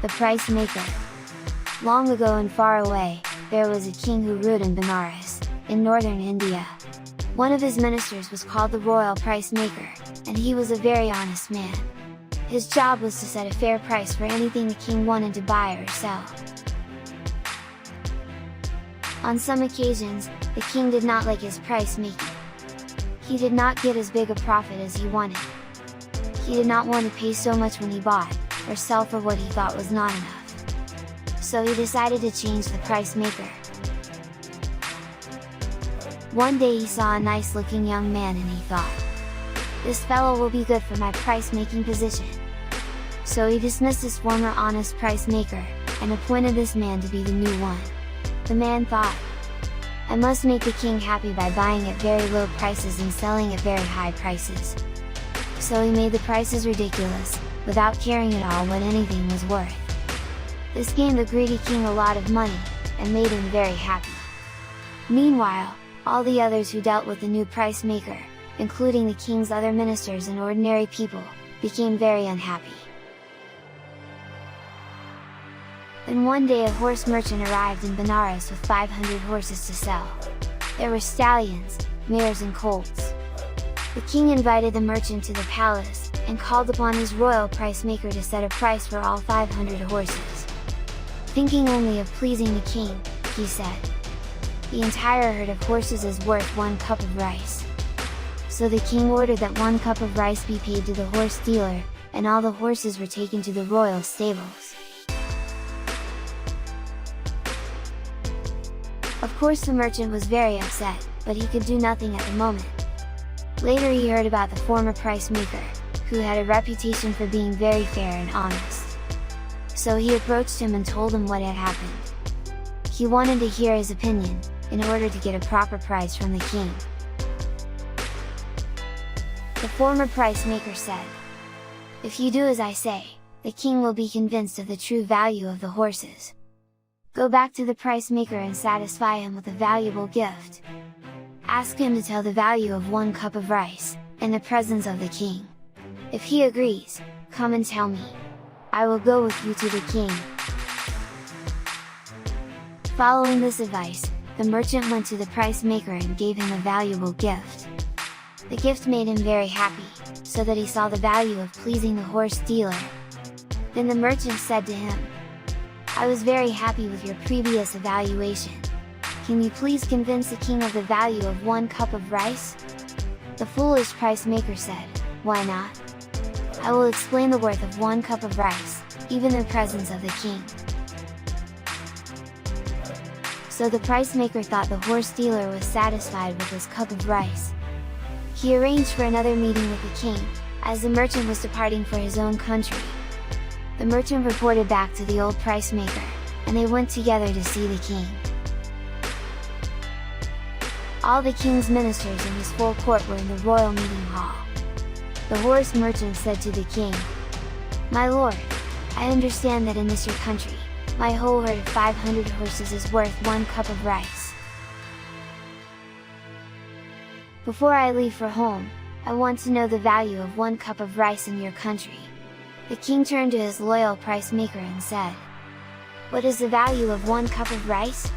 the price maker. Long ago and far away, there was a king who ruled in Benares, in northern India. One of his ministers was called the royal price maker, and he was a very honest man. His job was to set a fair price for anything the king wanted to buy or sell. On some occasions, the king did not like his price making. He did not get as big a profit as he wanted. He did not want to pay so much when he bought, or sell for what he thought was not enough. So he decided to change the price maker. One day he saw a nice looking young man and he thought, "This fellow will be good for my price making position." So he dismissed his former honest price maker, and appointed this man to be the new one. The man thought, "I must make the king happy by buying at very low prices and selling at very high prices." So he made the prices ridiculous, without caring at all what anything was worth. This gained the greedy king a lot of money, and made him very happy. Meanwhile, all the others who dealt with the new price maker, including the king's other ministers and ordinary people, became very unhappy. Then one day a horse merchant arrived in Benares with 500 horses to sell. There were stallions, mares and colts. The king invited the merchant to the palace, and called upon his royal price maker to set a price for all 500 horses. Thinking only of pleasing the king, he said, "The entire herd of horses is worth 1 cup of rice." So the king ordered that 1 cup of rice be paid to the horse dealer, and all the horses were taken to the royal stables. Of course the merchant was very upset, but he could do nothing at the moment. Later he heard about the former price maker, who had a reputation for being very fair and honest. So he approached him and told him what had happened. He wanted to hear his opinion, in order to get a proper price from the king. The former price maker said, "If you do as I say, the king will be convinced of the true value of the horses. Go back to the price maker and satisfy him with a valuable gift. Ask him to tell the value of 1 cup of rice, in the presence of the king. If he agrees, come and tell me. I will go with you to the king." Following this advice, the merchant went to the price maker and gave him a valuable gift. The gift made him very happy, so that he saw the value of pleasing the horse dealer. Then the merchant said to him, "I was very happy with your previous evaluation. Can you please convince the king of the value of 1 cup of rice?" The foolish price maker said, "Why not? I will explain the worth of 1 cup of rice, even in the presence of the king." So the price maker thought the horse dealer was satisfied with his cup of rice. He arranged for another meeting with the king, as the merchant was departing for his own country. The merchant reported back to the old price maker, and they went together to see the king. All the king's ministers and his full court were in the royal meeting hall. The horse merchant said to the king, "My lord, I understand that in this your country, my whole herd of 500 horses is worth 1 cup of rice. Before I leave for home, I want to know the value of 1 cup of rice in your country." The king turned to his loyal price maker and said, "What is the value of 1 cup of rice?"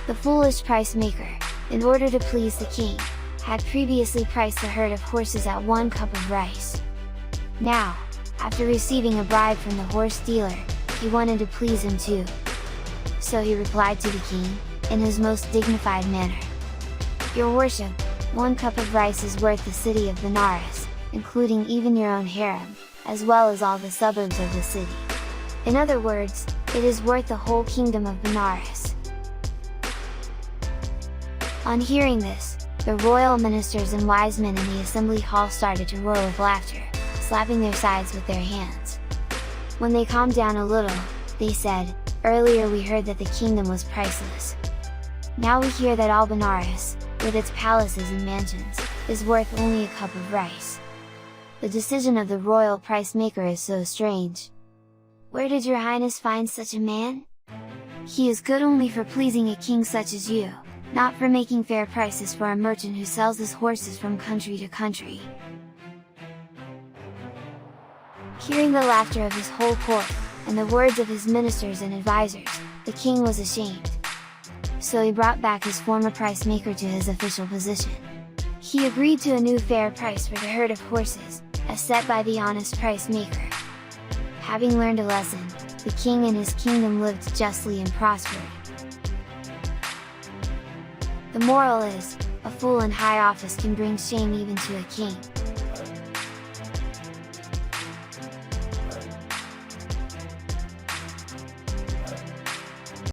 The foolish price maker, in order to please the king, had previously priced the herd of horses at 1 cup of rice. Now, after receiving a bribe from the horse dealer, he wanted to please him too. So he replied to the king, in his most dignified manner, "Your worship, 1 cup of rice is worth the city of Benares, including even your own harem, as well as all the suburbs of the city. In other words, it is worth the whole kingdom of Benares." On hearing this, the royal ministers and wise men in the assembly hall started to roar with laughter, slapping their sides with their hands. When they calmed down a little, they said, "Earlier we heard that the kingdom was priceless. Now we hear that all Benares, with its palaces and mansions, is worth only a cup of rice. The decision of the royal price maker is so strange. Where did your highness find such a man? He is good only for pleasing a king such as you, not for making fair prices for a merchant who sells his horses from country to country." Hearing the laughter of his whole court, and the words of his ministers and advisors, the king was ashamed. So he brought back his former price maker to his official position. He agreed to a new fair price for the herd of horses, as set by the honest price maker. Having learned a lesson, the king and his kingdom lived justly and prospered. The moral is, a fool in high office can bring shame even to a king.